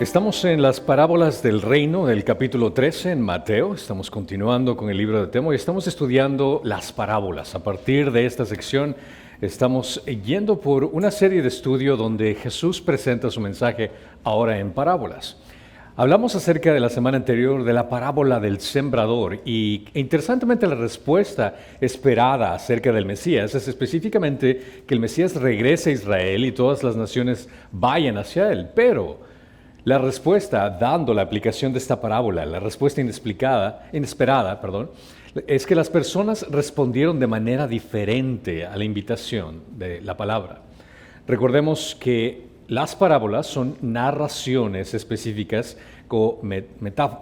Estamos en las parábolas del reino del capítulo 13 en Mateo. Estamos continuando con el libro de Temo y estamos estudiando las parábolas. A partir de esta sección estamos yendo por una serie de estudio donde Jesús presenta su mensaje ahora en parábolas. Hablamos acerca de la semana anterior de la parábola del sembrador e interesantemente la respuesta esperada acerca del Mesías es específicamente que el Mesías regrese a Israel y todas las naciones vayan hacia él, pero la respuesta, dando la aplicación de esta parábola, la respuesta inesperada, es que las personas respondieron de manera diferente a la invitación de la palabra. Recordemos que las parábolas son narraciones específicas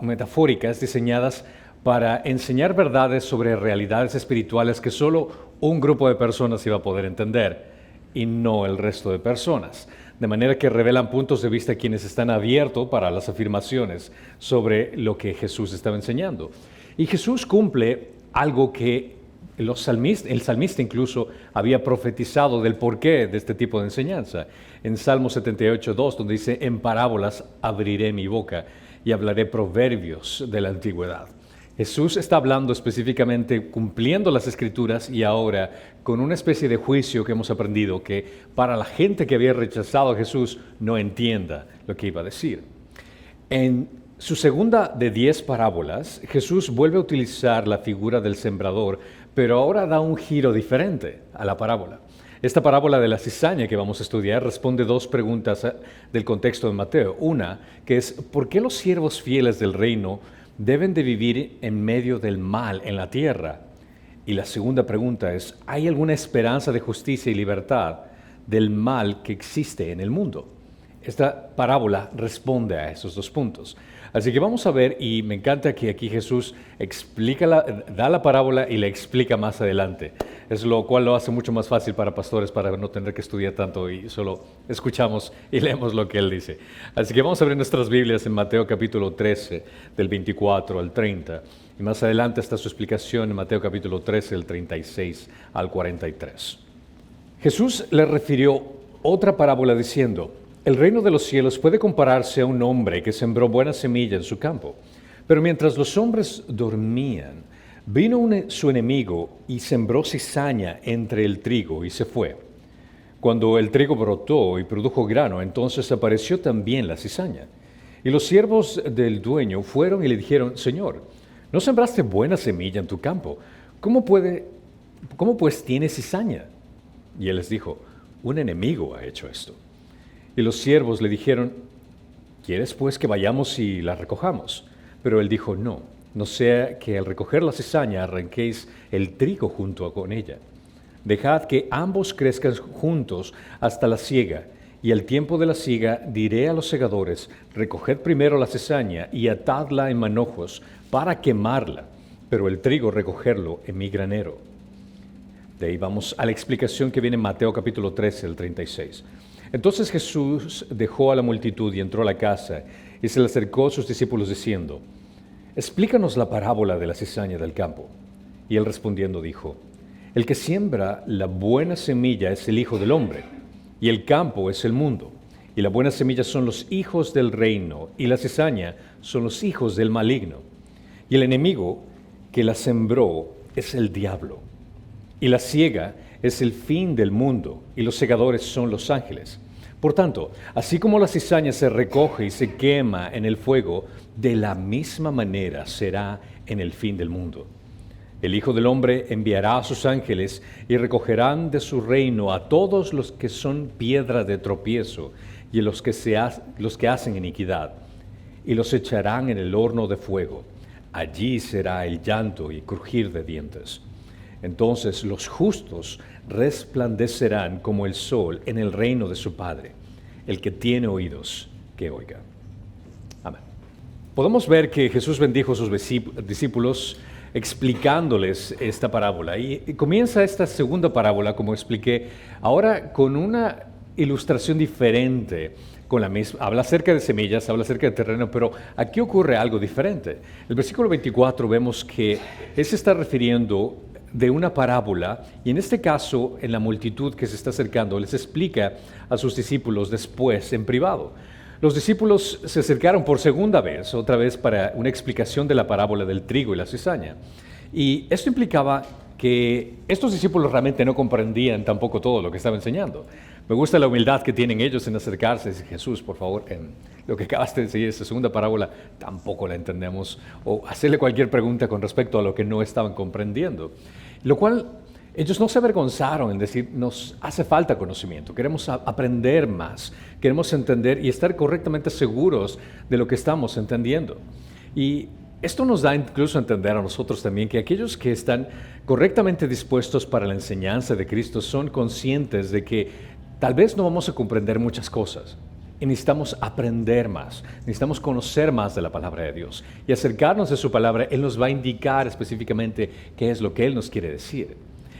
metafóricas diseñadas para enseñar verdades sobre realidades espirituales que solo un grupo de personas iba a poder entender y no el resto de personas. De manera que revelan puntos de vista quienes están abiertos para las afirmaciones sobre lo que Jesús estaba enseñando. Y Jesús cumple algo que el salmista incluso había profetizado del porqué de este tipo de enseñanza. En Salmo 78:2, donde dice, en parábolas abriré mi boca y hablaré proverbios de la antigüedad. Jesús está hablando específicamente cumpliendo las Escrituras y ahora con una especie de juicio que hemos aprendido que para la gente que había rechazado a Jesús no entienda lo que iba a decir. En su segunda de 10 parábolas, Jesús vuelve a utilizar la figura del sembrador, pero ahora da un giro diferente a la parábola. Esta parábola de la cizaña que vamos a estudiar responde dos preguntas del contexto de Mateo. Una, que es, ¿por qué los siervos fieles del reino deben de vivir en medio del mal en la tierra? Y la segunda pregunta es, ¿hay alguna esperanza de justicia y libertad del mal que existe en el mundo? Esta parábola responde a esos dos puntos. Así que vamos a ver, y me encanta que aquí Jesús da la parábola y la explica más adelante. Es lo cual lo hace mucho más fácil para pastores para no tener que estudiar tanto y solo escuchamos y leemos lo que Él dice. Así que vamos a abrir nuestras Biblias en Mateo capítulo 13, del 24 al 30. Y más adelante está su explicación en Mateo capítulo 13, del 36 al 43. Jesús le refirió otra parábola diciendo, el reino de los cielos puede compararse a un hombre que sembró buena semilla en su campo. Pero mientras los hombres dormían, vino su enemigo y sembró cizaña entre el trigo y se fue. Cuando el trigo brotó y produjo grano, entonces apareció también la cizaña. Y los siervos del dueño fueron y le dijeron, Señor, ¿no sembraste buena semilla en tu campo? ¿Cómo pues tiene cizaña? Y él les dijo, un enemigo ha hecho esto. Y los siervos le dijeron, ¿quieres pues que vayamos y la recojamos? Pero él dijo, no sea que al recoger la cizaña arranquéis el trigo junto con ella. Dejad que ambos crezcan juntos hasta la siega, y al tiempo de la siega diré a los segadores, recoged primero la cizaña y atadla en manojos para quemarla, pero el trigo recogerlo en mi granero. De ahí vamos a la explicación que viene en Mateo capítulo 13, el 36. Entonces Jesús dejó a la multitud y entró a la casa, y se le acercó a sus discípulos diciendo, explícanos la parábola de la cizaña del campo. Y él respondiendo dijo, el que siembra la buena semilla es el Hijo del Hombre, y el campo es el mundo, y la buena semilla son los hijos del reino, y la cizaña son los hijos del maligno. Y el enemigo que la sembró es el diablo. Y la siega es el fin del mundo, y los segadores son los ángeles. Por tanto, así como la cizaña se recoge y se quema en el fuego, de la misma manera será en el fin del mundo. El Hijo del Hombre enviará a sus ángeles y recogerán de su reino a todos los que son piedra de tropiezo y los que hacen iniquidad, y los echarán en el horno de fuego. Allí será el llanto y crujir de dientes. Entonces los justos resplandecerán como el sol en el reino de su Padre. El que tiene oídos, que oiga. Amén. Podemos ver que Jesús bendijo a sus discípulos explicándoles esta parábola. Y comienza esta segunda parábola, como expliqué, ahora con una ilustración diferente. Habla acerca de semillas, habla acerca de terreno, pero aquí ocurre algo diferente. El versículo 24 vemos que él se está refiriendo de una parábola, y en este caso, en la multitud que se está acercando, les explica a sus discípulos después en privado. Los discípulos se acercaron por segunda vez, otra vez para una explicación de la parábola del trigo y la cizaña. Y esto implicaba que estos discípulos realmente no comprendían tampoco todo lo que estaba enseñando. Me gusta la humildad que tienen ellos en acercarse y decir: Jesús, por favor, lo que acabaste de decir, esta segunda parábola, tampoco la entendemos. O hacerle cualquier pregunta con respecto a lo que no estaban comprendiendo. Lo cual ellos no se avergonzaron en decir: nos hace falta conocimiento, queremos aprender más, queremos entender y estar correctamente seguros de lo que estamos entendiendo. Y esto nos da incluso a entender a nosotros también que aquellos que están correctamente dispuestos para la enseñanza de Cristo son conscientes de que tal vez no vamos a comprender muchas cosas. Y necesitamos aprender más, necesitamos conocer más de la palabra de Dios. Y acercarnos a su palabra, Él nos va a indicar específicamente qué es lo que Él nos quiere decir.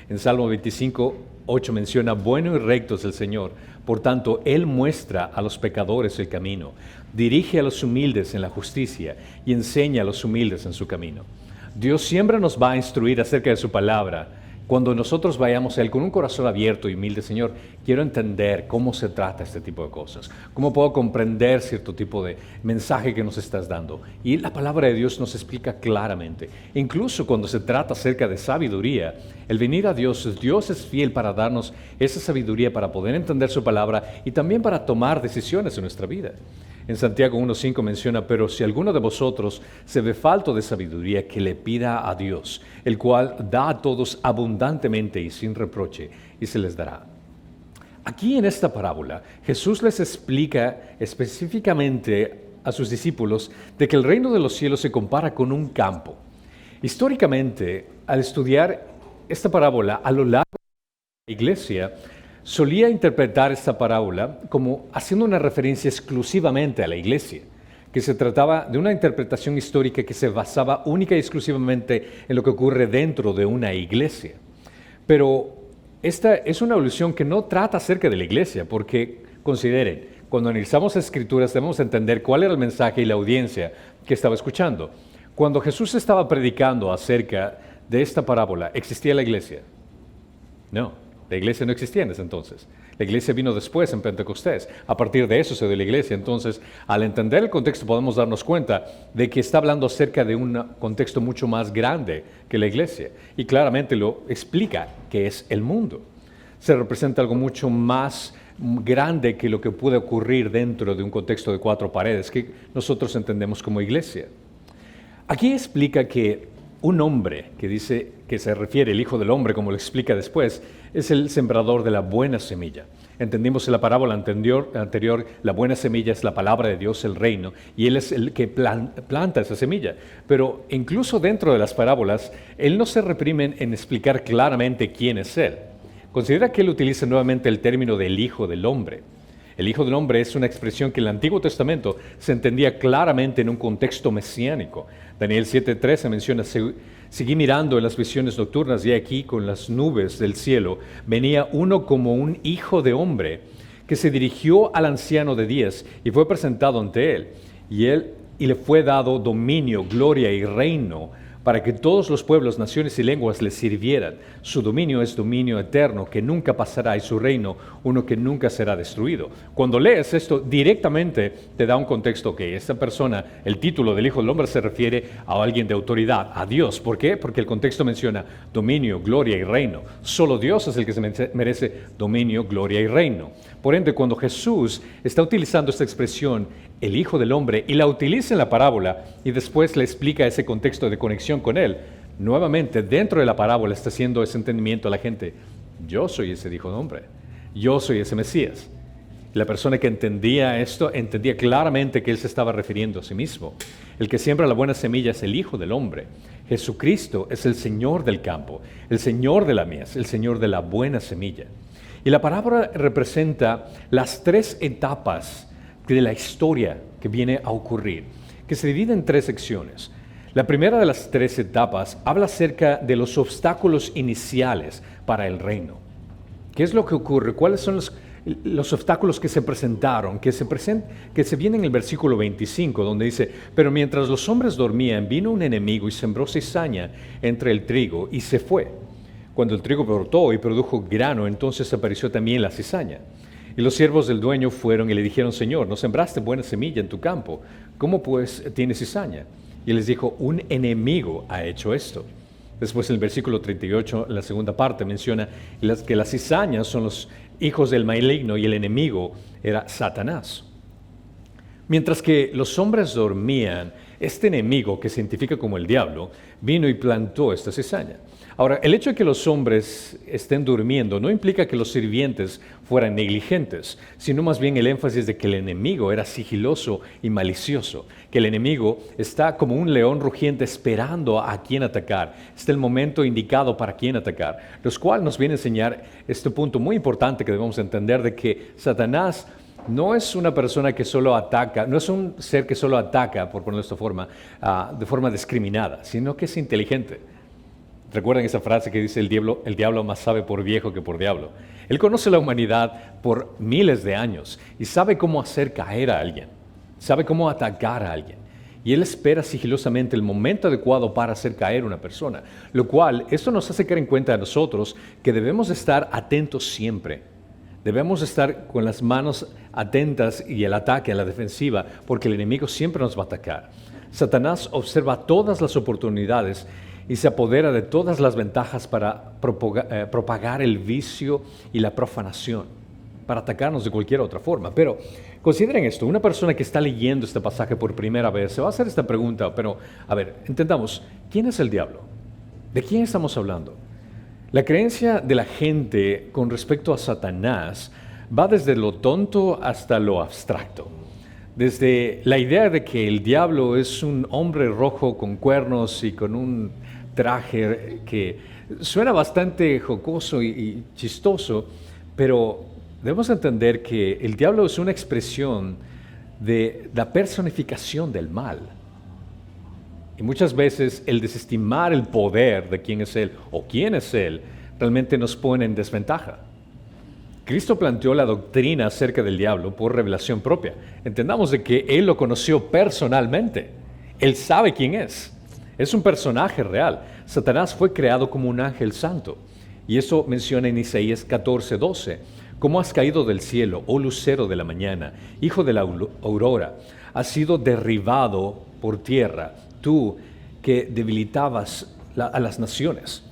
En Salmo 25, 8 menciona: bueno y recto es el Señor, por tanto Él muestra a los pecadores el camino, dirige a los humildes en la justicia y enseña a los humildes en su camino. Dios siempre nos va a instruir acerca de su palabra. Cuando nosotros vayamos a Él con un corazón abierto y humilde: Señor, quiero entender cómo se trata este tipo de cosas, cómo puedo comprender cierto tipo de mensaje que nos estás dando. Y la palabra de Dios nos explica claramente. Incluso cuando se trata acerca de sabiduría, el venir a Dios es fiel para darnos esa sabiduría para poder entender su palabra y también para tomar decisiones en nuestra vida. En Santiago 1.5 menciona: pero si alguno de vosotros se ve falto de sabiduría, que le pida a Dios, el cual da a todos abundantemente y sin reproche, y se les dará. Aquí en esta parábola, Jesús les explica específicamente a sus discípulos de que el reino de los cielos se compara con un campo. Históricamente, al estudiar esta parábola a lo largo de la iglesia, solía interpretar esta parábola como haciendo una referencia exclusivamente a la iglesia, que se trataba de una interpretación histórica que se basaba única y exclusivamente en lo que ocurre dentro de una iglesia. Pero esta es una alusión que no trata acerca de la iglesia, porque consideren, cuando analizamos las escrituras debemos entender cuál era el mensaje y la audiencia que estaba escuchando. Cuando Jesús estaba predicando acerca de esta parábola, ¿existía la iglesia? No. La iglesia no existía en ese entonces. La iglesia vino después en Pentecostés. A partir de eso se dio la iglesia. Entonces, al entender el contexto podemos darnos cuenta de que está hablando acerca de un contexto mucho más grande que la iglesia. Y claramente lo explica, que es el mundo. Se representa algo mucho más grande que lo que puede ocurrir dentro de un contexto de 4 paredes que nosotros entendemos como iglesia. Aquí explica que un hombre, que dice que se refiere el Hijo del Hombre, como lo explica después, es el sembrador de la buena semilla. Entendimos en la parábola anterior, la buena semilla es la palabra de Dios, el reino, y Él es el que planta esa semilla. Pero incluso dentro de las parábolas, Él no se reprime en explicar claramente quién es Él. Considera que Él utiliza nuevamente el término del Hijo del Hombre. El Hijo del Hombre es una expresión que en el Antiguo Testamento se entendía claramente en un contexto mesiánico. Daniel 7:13 menciona: seguí mirando en las visiones nocturnas y aquí con las nubes del cielo venía uno como un hijo de hombre que se dirigió al anciano de días y fue presentado ante él. Y le fue dado dominio, gloria y reino para que todos los pueblos, naciones y lenguas le sirvieran. Su dominio es dominio eterno, que nunca pasará, y su reino, uno que nunca será destruido. Cuando lees esto, directamente te da un contexto que esta persona, el título del Hijo del Hombre se refiere a alguien de autoridad, a Dios. ¿Por qué? Porque el contexto menciona dominio, gloria y reino. Solo Dios es el que se merece dominio, gloria y reino. Por ende, cuando Jesús está utilizando esta expresión, el Hijo del Hombre, y la utiliza en la parábola y después le explica ese contexto de conexión con Él, nuevamente dentro de la parábola está haciendo ese entendimiento a la gente: yo soy ese Hijo del Hombre, yo soy ese Mesías. La persona que entendía esto entendía claramente que Él se estaba refiriendo a sí mismo. El que siembra la buena semilla es el Hijo del Hombre. Jesucristo es el Señor del campo, el Señor de la mies, el Señor de la buena semilla. Y la parábola representa las 3 etapas de la historia que viene a ocurrir, que se divide en 3 secciones. La primera de las 3 etapas habla acerca de los obstáculos iniciales para el reino. ¿Qué es lo que ocurre? ¿Cuáles son los obstáculos que se presentaron? Que se vienen en el versículo 25, donde dice: pero mientras los hombres dormían, vino un enemigo y sembró cizaña entre el trigo y se fue. Cuando el trigo brotó y produjo grano, entonces apareció también la cizaña. Y los siervos del dueño fueron y le dijeron, Señor, no sembraste buena semilla en tu campo, ¿cómo pues tienes cizaña? Y él les dijo, un enemigo ha hecho esto. Después en el versículo 38, en la segunda parte, menciona que las cizañas son los hijos del maligno y el enemigo era Satanás. Mientras que los hombres dormían, este enemigo, que se identifica como el diablo, vino y plantó esta cizaña. Ahora, el hecho de que los hombres estén durmiendo no implica que los sirvientes fueran negligentes, sino más bien el énfasis de que el enemigo era sigiloso y malicioso, que el enemigo está como un león rugiente esperando a quién atacar. Este es el momento indicado para quién atacar, lo cual nos viene a enseñar este punto muy importante que debemos entender de que Satanás no es una persona que solo ataca, no es un ser que solo ataca, por ponerlo de esta forma, de forma discriminada, sino que es inteligente. ¿Recuerdan esa frase que dice el diablo más sabe por viejo que por diablo? Él conoce la humanidad por miles de años y sabe cómo hacer caer a alguien, sabe cómo atacar a alguien. Y él espera sigilosamente el momento adecuado para hacer caer a una persona, lo cual esto nos hace caer en cuenta a nosotros que debemos estar atentos siempre. Debemos estar con las manos atentas y el ataque a la defensiva, porque el enemigo siempre nos va a atacar. Satanás observa todas las oportunidades y se apodera de todas las ventajas para propagar el vicio y la profanación, para atacarnos de cualquier otra forma. Pero consideren esto, una persona que está leyendo este pasaje por primera vez se va a hacer esta pregunta, pero a ver, entendamos, ¿quién es el diablo? ¿De quién estamos hablando? La creencia de la gente con respecto a Satanás va desde lo tonto hasta lo abstracto. Desde la idea de que el diablo es un hombre rojo con cuernos y con un traje que suena bastante jocoso y chistoso, pero debemos entender que el diablo es una expresión de la personificación del mal. Y muchas veces el desestimar el poder de quién es Él o quién es Él realmente nos pone en desventaja. Cristo planteó la doctrina acerca del diablo por revelación propia. Entendamos de que Él lo conoció personalmente. Él sabe quién es. Es un personaje real. Satanás fue creado como un ángel santo. Y eso menciona en Isaías 14:12. ¿Cómo has caído del cielo, oh lucero de la mañana, hijo de la aurora? Has sido derribado por tierra, tú que debilitabas a las naciones.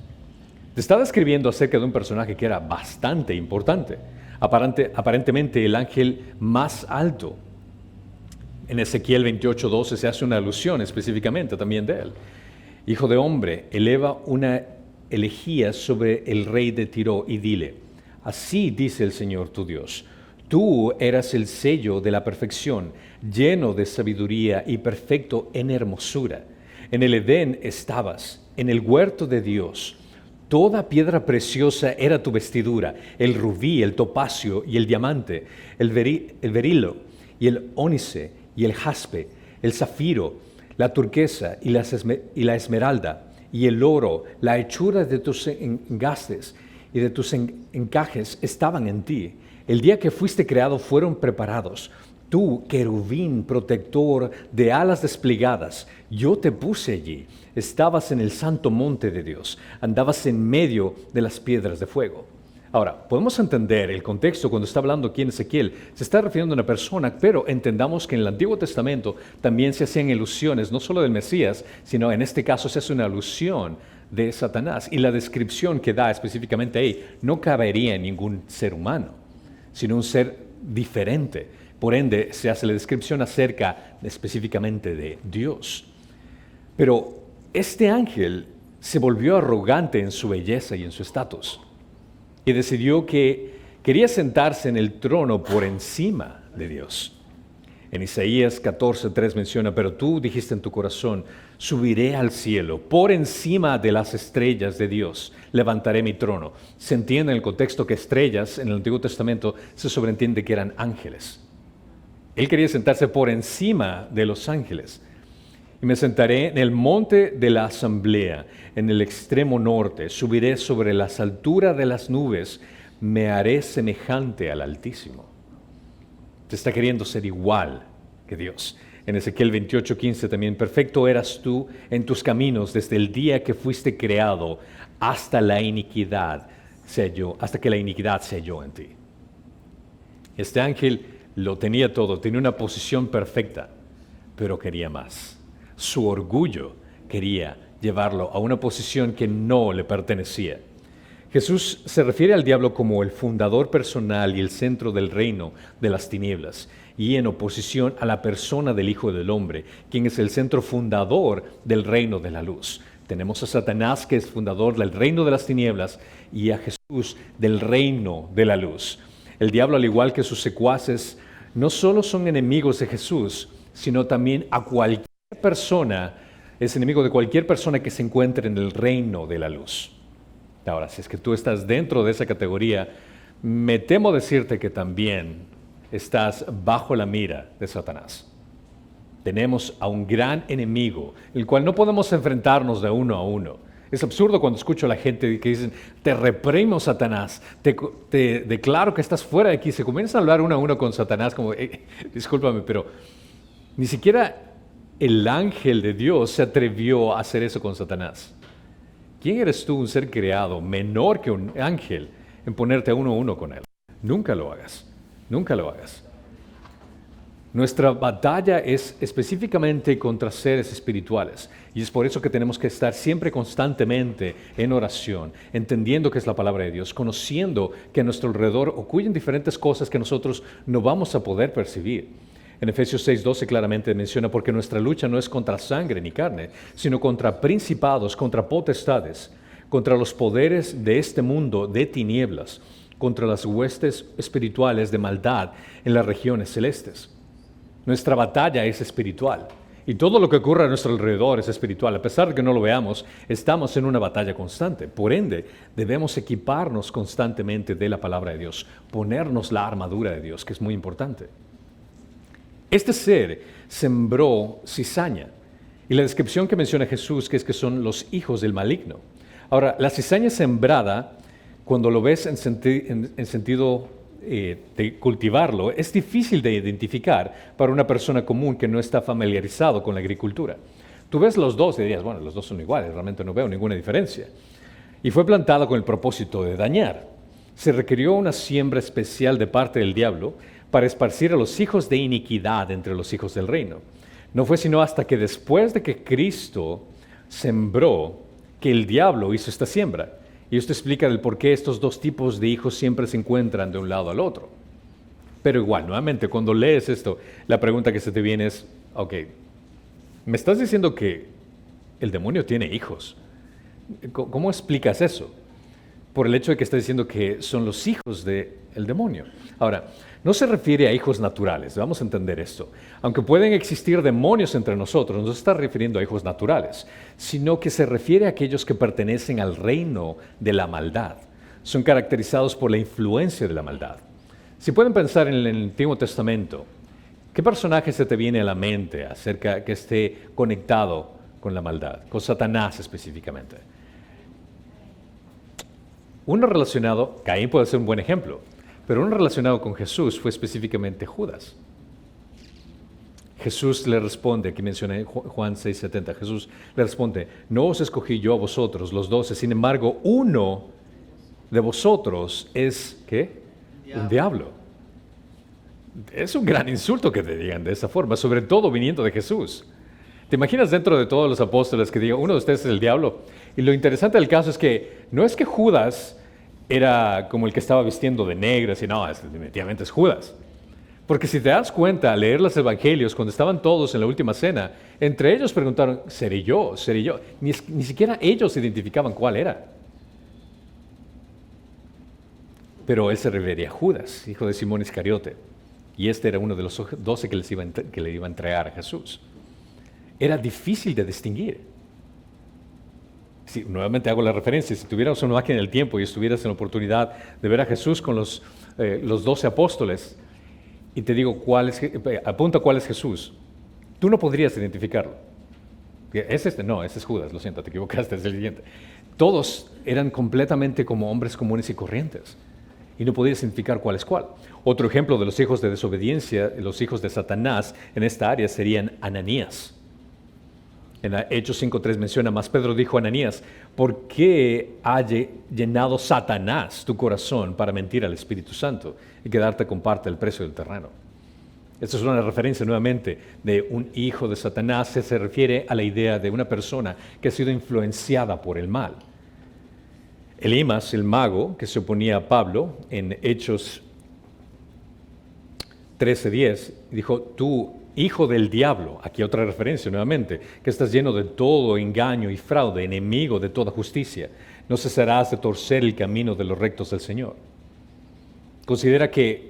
Te está describiendo acerca de un personaje que era bastante importante, aparentemente el ángel más alto. En Ezequiel 28:12 se hace una alusión específicamente también de él. Hijo de hombre, eleva una elegía sobre el rey de Tiro y dile, así dice el Señor tu Dios, tú eras el sello de la perfección, lleno de sabiduría y perfecto en hermosura. En el Edén estabas, en el huerto de Dios. Toda piedra preciosa era tu vestidura, el rubí, el topacio y el diamante, el berilo y el ónice y el jaspe, el zafiro, la turquesa y la esmeralda, y el oro, la hechura de tus engastes y de tus encajes estaban en ti. El día que fuiste creado fueron preparados. Tú, querubín protector de alas desplegadas, yo te puse allí. Estabas en el santo monte de Dios, andabas en medio de las piedras de fuego. Ahora, podemos entender el contexto cuando está hablando aquí en Ezequiel. Se está refiriendo a una persona, pero entendamos que en el Antiguo Testamento también se hacían alusiones, no solo del Mesías, sino en este caso se hace una alusión de Satanás. Y la descripción que da específicamente ahí no cabería en ningún ser humano, sino un ser diferente. Por ende, se hace la descripción acerca específicamente de Dios. Pero este ángel se volvió arrogante en su belleza y en su estatus. Y decidió que quería sentarse en el trono por encima de Dios. En Isaías 14:3 menciona, pero tú dijiste en tu corazón, subiré al cielo, por encima de las estrellas de Dios, levantaré mi trono. Se entiende en el contexto que estrellas en el Antiguo Testamento se sobreentiende que eran ángeles. Él quería sentarse por encima de los ángeles. Y me sentaré en el monte de la asamblea, en el extremo norte, subiré sobre las alturas de las nubes, me haré semejante al Altísimo. Te está queriendo ser igual que Dios. En Ezequiel 28:15 también, perfecto eras tú en tus caminos desde el día que fuiste creado hasta que la iniquidad selló en ti. Este ángel lo tenía todo, tenía una posición perfecta, pero quería más. Su orgullo quería llevarlo a una posición que no le pertenecía. Jesús se refiere al diablo como el fundador personal y el centro del reino de las tinieblas, y en oposición a la persona del Hijo del Hombre, quien es el centro fundador del reino de la luz. Tenemos a Satanás, que es fundador del reino de las tinieblas, y a Jesús del reino de la luz. El diablo, al igual que sus secuaces, no solo son enemigos de Jesús, sino también a cualquier persona, es enemigo de cualquier persona que se encuentre en el reino de la luz. Ahora, si es que tú estás dentro de esa categoría, me temo decirte que también estás bajo la mira de Satanás. Tenemos a un gran enemigo, el cual no podemos enfrentarnos de uno a uno. Es absurdo cuando escucho a la gente que dicen, te reprimo, Satanás, te declaro que estás fuera de aquí. Se comienzan a hablar uno a uno con Satanás como, discúlpame, pero ni siquiera el ángel de Dios se atrevió a hacer eso con Satanás. ¿Quién eres tú, un ser creado menor que un ángel, en ponerte a uno a uno con él? Nunca lo hagas, nunca lo hagas. Nuestra batalla es específicamente contra seres espirituales, y es por eso que tenemos que estar siempre constantemente en oración, entendiendo que es la palabra de Dios, conociendo que a nuestro alrededor ocurren diferentes cosas que nosotros no vamos a poder percibir. En Efesios 6:12 claramente menciona, porque nuestra lucha no es contra sangre ni carne, sino contra principados, contra potestades, contra los poderes de este mundo de tinieblas, contra las huestes espirituales de maldad en las regiones celestes. Nuestra batalla es espiritual y todo lo que ocurre a nuestro alrededor es espiritual. A pesar de que no lo veamos, estamos en una batalla constante. Por ende, debemos equiparnos constantemente de la palabra de Dios, ponernos la armadura de Dios, que es muy importante. Este ser sembró cizaña, y la descripción que menciona Jesús que es que son los hijos del maligno. Ahora, la cizaña sembrada, cuando lo ves en sentido de cultivarlo, es difícil de identificar para una persona común que no está familiarizado con la agricultura. Tú ves los dos y dirías, bueno, los dos son iguales, realmente no veo ninguna diferencia. Y fue plantada con el propósito de dañar. Se requirió una siembra especial de parte del diablo para esparcir a los hijos de iniquidad entre los hijos del reino. No fue sino hasta que después de que Cristo sembró que el diablo hizo esta siembra. Y esto explica el por qué estos dos tipos de hijos siempre se encuentran de un lado al otro. Pero igual, nuevamente, cuando lees esto, la pregunta que se te viene es, ok, ¿me estás diciendo que el demonio tiene hijos? ¿Cómo explicas eso? Por el hecho de que está diciendo que son los hijos del demonio. Ahora, no se refiere a hijos naturales, vamos a entender esto. Aunque pueden existir demonios entre nosotros, no se está refiriendo a hijos naturales, sino que se refiere a aquellos que pertenecen al reino de la maldad. Son caracterizados por la influencia de la maldad. Si pueden pensar en el Antiguo Testamento, ¿qué personaje se te viene a la mente acerca que esté conectado con la maldad, con Satanás específicamente? Uno relacionado, Caín puede ser un buen ejemplo, pero uno relacionado con Jesús fue específicamente Judas. Jesús le responde, aquí menciona Juan 6:70, Jesús le responde, no os escogí yo a vosotros, los 12, sin embargo, uno de vosotros es, ¿qué? Un diablo. Es un gran insulto que te digan de esa forma, sobre todo viniendo de Jesús. ¿Te imaginas dentro de todos los apóstoles que digan, uno de ustedes es el diablo? Y lo interesante del caso es que no es que Judas era como el que estaba vistiendo de negro, así, no, definitivamente es Judas. Porque si te das cuenta, al leer los evangelios, cuando estaban todos en la última cena, entre ellos preguntaron, ¿seré yo? ¿Seré yo? Ni siquiera ellos identificaban cuál era. Pero él se refería a Judas, hijo de Simón Iscariote. Y este era uno de los 12 que le iba a entregar a Jesús. Era difícil de distinguir. Si, nuevamente hago la referencia, si tuvieras una máquina del tiempo y estuvieras en la oportunidad de ver a Jesús con los 12 apóstoles, y te digo, apunta cuál es Jesús, tú no podrías identificarlo. ¿Es este? No, ese es Judas, lo siento, te equivocaste, es el siguiente. Todos eran completamente como hombres comunes y corrientes, y no podías identificar cuál es cuál. Otro ejemplo de los hijos de desobediencia, los hijos de Satanás en esta área serían Ananías En Hechos 5:3 menciona, más Pedro dijo a Ananías, ¿por qué ha llenado Satanás tu corazón para mentir al Espíritu Santo y quedarte con parte del precio del terreno? Esta es una referencia nuevamente de un hijo de Satanás, que se refiere a la idea de una persona que ha sido influenciada por el mal. Elimas, el mago que se oponía a Pablo, en Hechos 13:10, dijo, tú, hijo del diablo, aquí otra referencia nuevamente, que estás lleno de todo engaño y fraude, enemigo de toda justicia, no cesarás de torcer el camino de los rectos del Señor. Considera que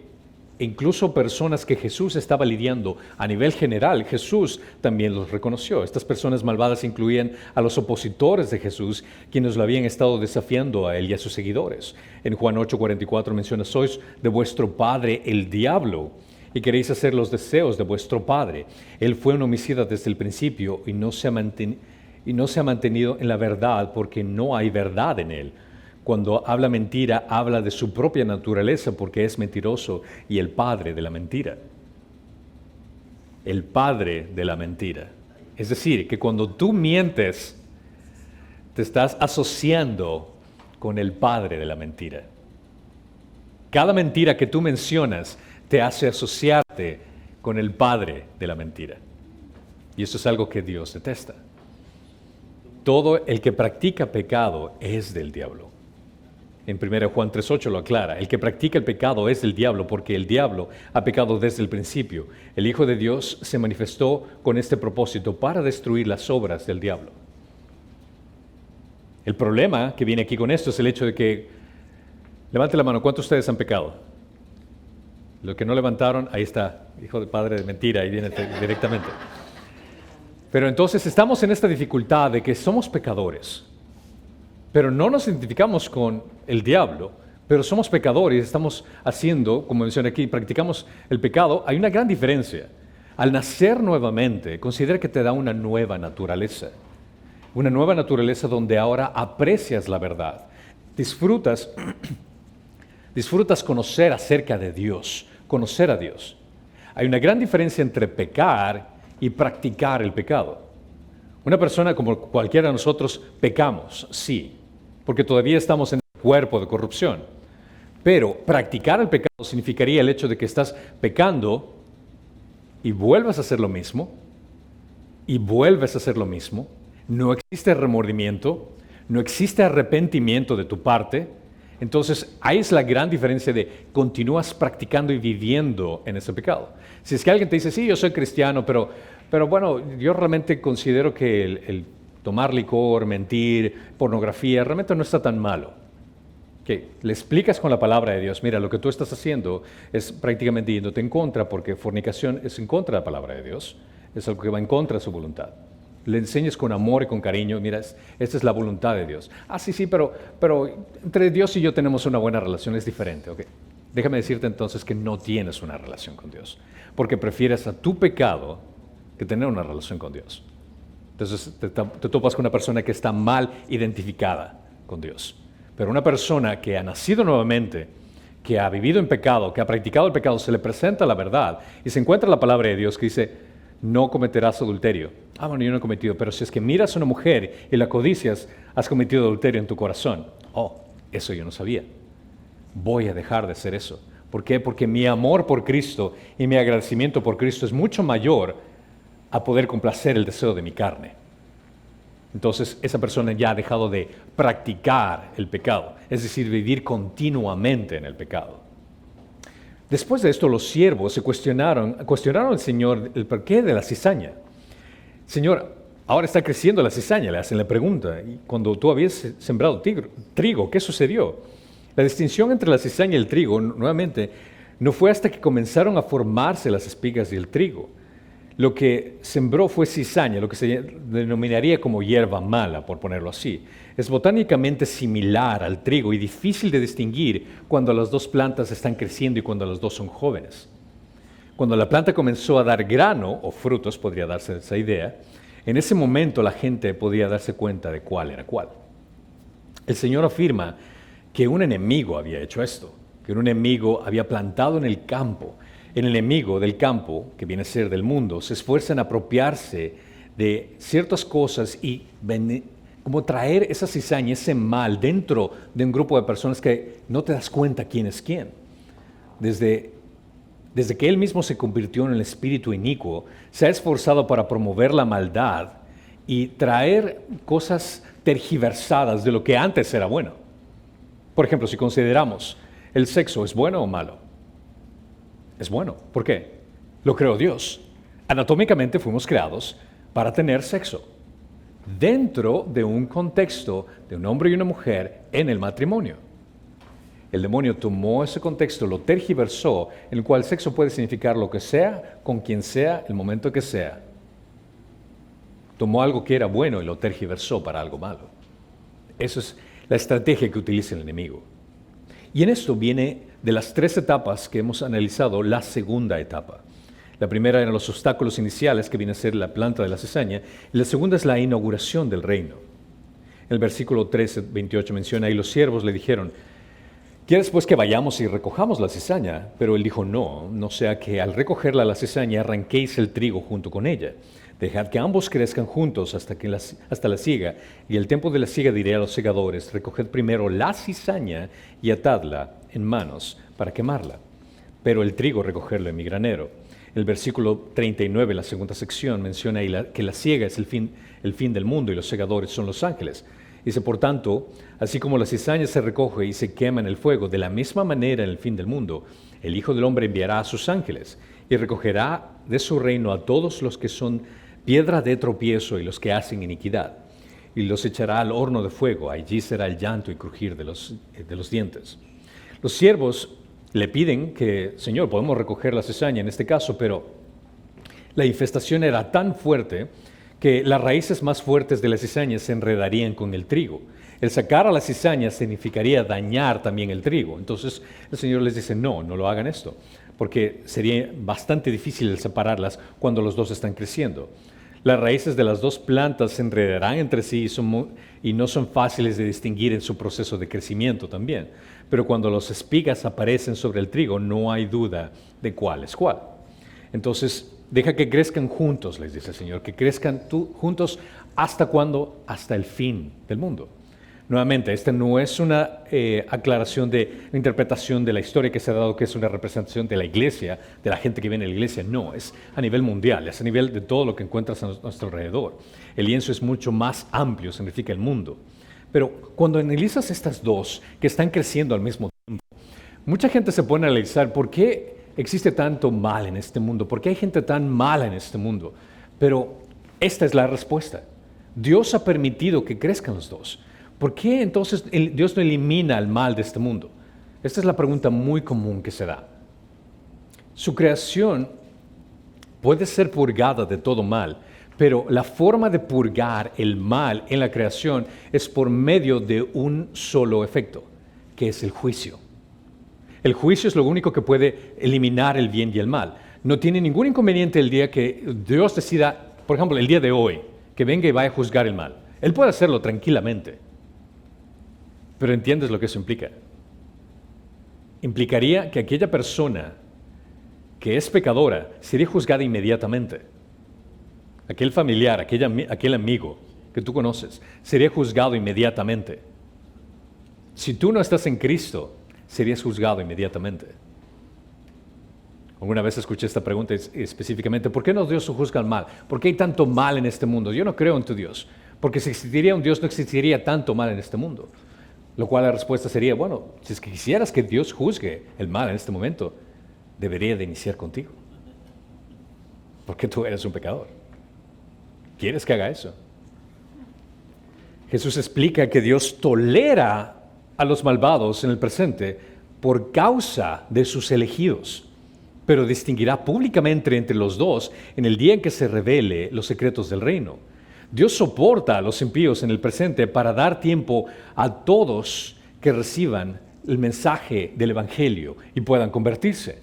incluso personas que Jesús estaba lidiando a nivel general, Jesús también los reconoció. Estas personas malvadas incluían a los opositores de Jesús, quienes lo habían estado desafiando a él y a sus seguidores. En Juan 8:44 menciona, sois de vuestro padre el diablo, y queréis hacer los deseos de vuestro padre. Él fue un homicida desde el principio y no se ha mantenido en la verdad porque no hay verdad en él. Cuando habla mentira, habla de su propia naturaleza porque es mentiroso y el padre de la mentira. El padre de la mentira. Es decir, que cuando tú mientes, te estás asociando con el padre de la mentira. Cada mentira que tú mencionas te hace asociarte con el padre de la mentira. Y eso es algo que Dios detesta. Todo el que practica pecado es del diablo. En 1 Juan 3:8 lo aclara. El que practica el pecado es del diablo, porque el diablo ha pecado desde el principio. El Hijo de Dios se manifestó con este propósito para destruir las obras del diablo. El problema que viene aquí con esto es el hecho de que, levante la mano, ¿cuántos de ustedes han pecado? Los que no levantaron, ahí está, hijo de padre de mentira, ahí viene directamente. Pero entonces estamos en esta dificultad de que somos pecadores, pero no nos identificamos con el diablo, pero somos pecadores y estamos haciendo, como menciona aquí, practicamos el pecado. Hay una gran diferencia. Al nacer nuevamente, considera que te da una nueva naturaleza donde ahora aprecias la verdad, disfrutas conocer acerca de Dios, conocer a Dios. Hay una gran diferencia entre pecar y practicar el pecado. Una persona como cualquiera de nosotros pecamos, sí, porque todavía estamos en el cuerpo de corrupción. Pero practicar el pecado significaría el hecho de que estás pecando y vuelves a hacer lo mismo, y vuelves a hacer lo mismo. No existe remordimiento, no existe arrepentimiento de tu parte. Entonces, ahí es la gran diferencia de continúas practicando y viviendo en ese pecado. Si es que alguien te dice, sí, yo soy cristiano, pero bueno, yo realmente considero que el tomar licor, mentir, pornografía, realmente no está tan malo. Que le explicas con la palabra de Dios, mira, lo que tú estás haciendo es prácticamente yéndote en contra, porque fornicación es en contra de la palabra de Dios, es algo que va en contra de su voluntad. Le enseñes con amor y con cariño, mira, esta es la voluntad de Dios. Ah, sí, pero entre Dios y yo tenemos una buena relación, es diferente. Okay. Déjame decirte entonces que no tienes una relación con Dios, porque prefieres a tu pecado que tener una relación con Dios. Entonces te topas con una persona que está mal identificada con Dios. Pero una persona que ha nacido nuevamente, que ha vivido en pecado, que ha practicado el pecado, se le presenta la verdad y se encuentra la palabra de Dios que dice, no cometerás adulterio. Ah, bueno, yo no he cometido, pero si es que miras a una mujer y la codicias, has cometido adulterio en tu corazón. Oh, eso yo no sabía. Voy a dejar de hacer eso. ¿Por qué? Porque mi amor por Cristo y mi agradecimiento por Cristo es mucho mayor a poder complacer el deseo de mi carne. Entonces, esa persona ya ha dejado de practicar el pecado, es decir, vivir continuamente en el pecado. Después de esto, los siervos se cuestionaron al Señor el porqué de la cizaña. Señor, ahora está creciendo la cizaña, le hacen la pregunta. Y cuando tú habías sembrado trigo, ¿qué sucedió? La distinción entre la cizaña y el trigo, nuevamente, no fue hasta que comenzaron a formarse las espigas del trigo. Lo que sembró fue cizaña, lo que se denominaría como hierba mala, por ponerlo así. Es botánicamente similar al trigo y difícil de distinguir cuando las dos plantas están creciendo y cuando las dos son jóvenes. Cuando la planta comenzó a dar grano, o frutos, podría darse esa idea, en ese momento la gente podía darse cuenta de cuál era cuál. El Señor afirma que un enemigo había hecho esto, que un enemigo había plantado en el campo. El enemigo del campo, que viene a ser del mundo, se esfuerza en apropiarse de ciertas cosas y como traer esa cizaña, ese mal dentro de un grupo de personas que no te das cuenta quién es quién. Desde que él mismo se convirtió en el espíritu inicuo, se ha esforzado para promover la maldad y traer cosas tergiversadas de lo que antes era bueno. Por ejemplo, si consideramos, ¿el sexo es bueno o malo? Es bueno. ¿Por qué? Lo creó Dios. Anatómicamente fuimos creados para tener sexo dentro de un contexto de un hombre y una mujer en el matrimonio. El demonio tomó ese contexto, lo tergiversó, en el cual el sexo puede significar lo que sea, con quien sea, el momento que sea. Tomó algo que era bueno y lo tergiversó para algo malo. Esa es la estrategia que utiliza el enemigo. Y en esto viene de las 3 etapas que hemos analizado, la segunda etapa. La primera eran los obstáculos iniciales, que viene a ser la planta de la cizaña, y la segunda es la inauguración del reino. El versículo 13, 28 menciona, y los siervos le dijeron, ¿quieres pues que vayamos y recojamos la cizaña? Pero él dijo, no sea que al recogerla la cizaña arranquéis el trigo junto con ella. Dejad que ambos crezcan juntos hasta la siega, y el tiempo de la siega diré a los segadores, recoged primero la cizaña y atadla en manos para quemarla, pero el trigo recogerlo en mi granero. El versículo 39, la segunda sección, menciona que la siega es el fin del mundo y los segadores son los ángeles. Dice, por tanto, así como la cizaña se recoge y se quema en el fuego, de la misma manera en el fin del mundo, el Hijo del Hombre enviará a sus ángeles y recogerá de su reino a todos los que son piedra de tropiezo y los que hacen iniquidad, y los echará al horno de fuego. Allí será el llanto y crujir de los dientes. Los siervos le piden que, Señor, podemos recoger la cizaña en este caso, pero la infestación era tan fuerte que las raíces más fuertes de la cizaña se enredarían con el trigo. El sacar a la cizaña significaría dañar también el trigo. Entonces el Señor les dice, no lo hagan esto, porque sería bastante difícil separarlas cuando los dos están creciendo. Las raíces de las dos plantas se enredarán entre sí y no son fáciles de distinguir en su proceso de crecimiento también. Pero cuando las espigas aparecen sobre el trigo, no hay duda de cuál es cuál. Entonces, deja que crezcan juntos, les dice el Señor, que crezcan juntos. ¿Hasta cuándo? Hasta el fin del mundo. Nuevamente, esta no es una aclaración de la interpretación de la historia que se ha dado, que es una representación de la iglesia, de la gente que viene a la iglesia. No, es a nivel mundial, es a nivel de todo lo que encuentras a nuestro alrededor. El lienzo es mucho más amplio, significa el mundo. Pero cuando analizas estas dos que están creciendo al mismo tiempo, mucha gente se pone a analizar por qué existe tanto mal en este mundo, por qué hay gente tan mala en este mundo. Pero esta es la respuesta. Dios ha permitido que crezcan los dos. ¿Por qué entonces Dios no elimina el mal de este mundo? Esta es la pregunta muy común que se da. Su creación puede ser purgada de todo mal, pero la forma de purgar el mal en la creación es por medio de un solo efecto, que es el juicio. El juicio es lo único que puede eliminar el bien y el mal. No tiene ningún inconveniente el día que Dios decida, por ejemplo, el día de hoy, que venga y vaya a juzgar el mal. Él puede hacerlo tranquilamente. Pero ¿entiendes lo que eso implica? Implicaría que aquella persona que es pecadora sería juzgada inmediatamente. Aquel familiar, aquel amigo que tú conoces, sería juzgado inmediatamente. Si tú no estás en Cristo, serías juzgado inmediatamente. Alguna vez escuché esta pregunta específicamente, ¿por qué no Dios juzga el mal? ¿Por qué hay tanto mal en este mundo? Yo no creo en tu Dios, porque si existiría un Dios no existiría tanto mal en este mundo. Lo cual la respuesta sería, bueno, si es que quisieras que Dios juzgue el mal en este momento, debería de iniciar contigo. Porque tú eres un pecador. ¿Quieres que haga eso? Jesús explica que Dios tolera a los malvados en el presente por causa de sus elegidos, pero distinguirá públicamente entre los dos en el día en que se revele los secretos del reino. Dios soporta a los impíos en el presente para dar tiempo a todos que reciban el mensaje del Evangelio y puedan convertirse.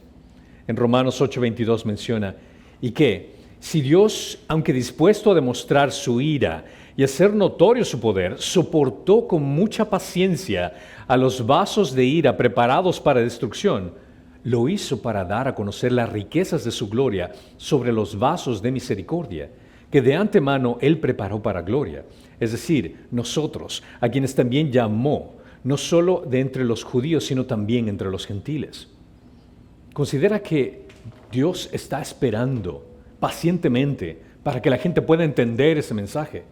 En Romanos 8:22 menciona, y que si Dios, aunque dispuesto a demostrar su ira y hacer notorio su poder, soportó con mucha paciencia a los vasos de ira preparados para destrucción, lo hizo para dar a conocer las riquezas de su gloria sobre los vasos de misericordia, que de antemano Él preparó para gloria, es decir, nosotros, a quienes también llamó, no solo de entre los judíos, sino también entre los gentiles. Considera que Dios está esperando pacientemente para que la gente pueda entender ese mensaje.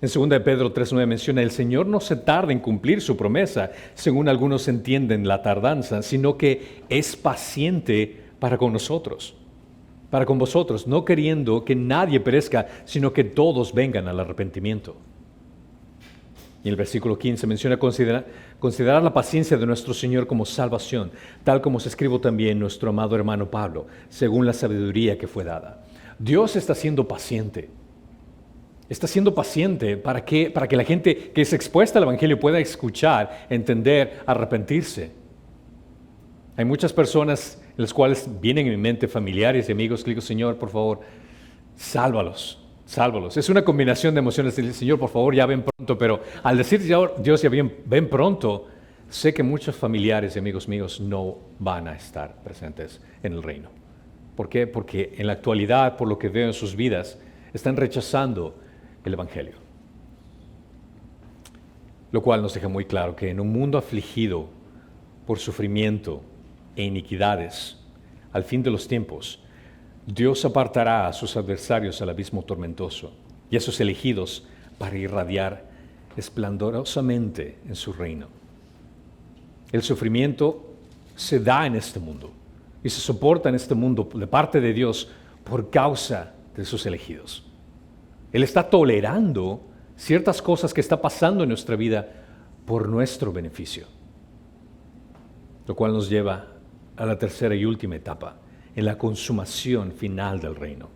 En 2 de Pedro 3:9 menciona, el Señor no se tarda en cumplir su promesa, según algunos entienden la tardanza, sino que es paciente para con nosotros, para con vosotros, no queriendo que nadie perezca, sino que todos vengan al arrepentimiento. Y el versículo 15 menciona considerar la paciencia de nuestro Señor como salvación, tal como se escribió también nuestro amado hermano Pablo, según la sabiduría que fue dada. Dios está siendo paciente. Está siendo paciente para que la gente que es expuesta al Evangelio pueda escuchar, entender, arrepentirse. Hay muchas personas en las cuales vienen en mi mente familiares y amigos que digo, Señor, por favor, sálvalos. Es una combinación de emociones. Señor, por favor, ya ven pronto, pero al decir Dios ya ven pronto, sé que muchos familiares y amigos míos no van a estar presentes en el reino. ¿Por qué? Porque en la actualidad, por lo que veo en sus vidas, están rechazando el Evangelio. Lo cual nos deja muy claro que en un mundo afligido por sufrimiento e iniquidades, al fin de los tiempos, Dios apartará a sus adversarios al abismo tormentoso y a sus elegidos para irradiar esplendorosamente en su reino. El sufrimiento se da en este mundo y se soporta en este mundo de parte de Dios por causa de sus elegidos. Él está tolerando ciertas cosas que está pasando en nuestra vida por nuestro beneficio. Lo cual nos lleva a la tercera y última etapa, en la consumación final del reino.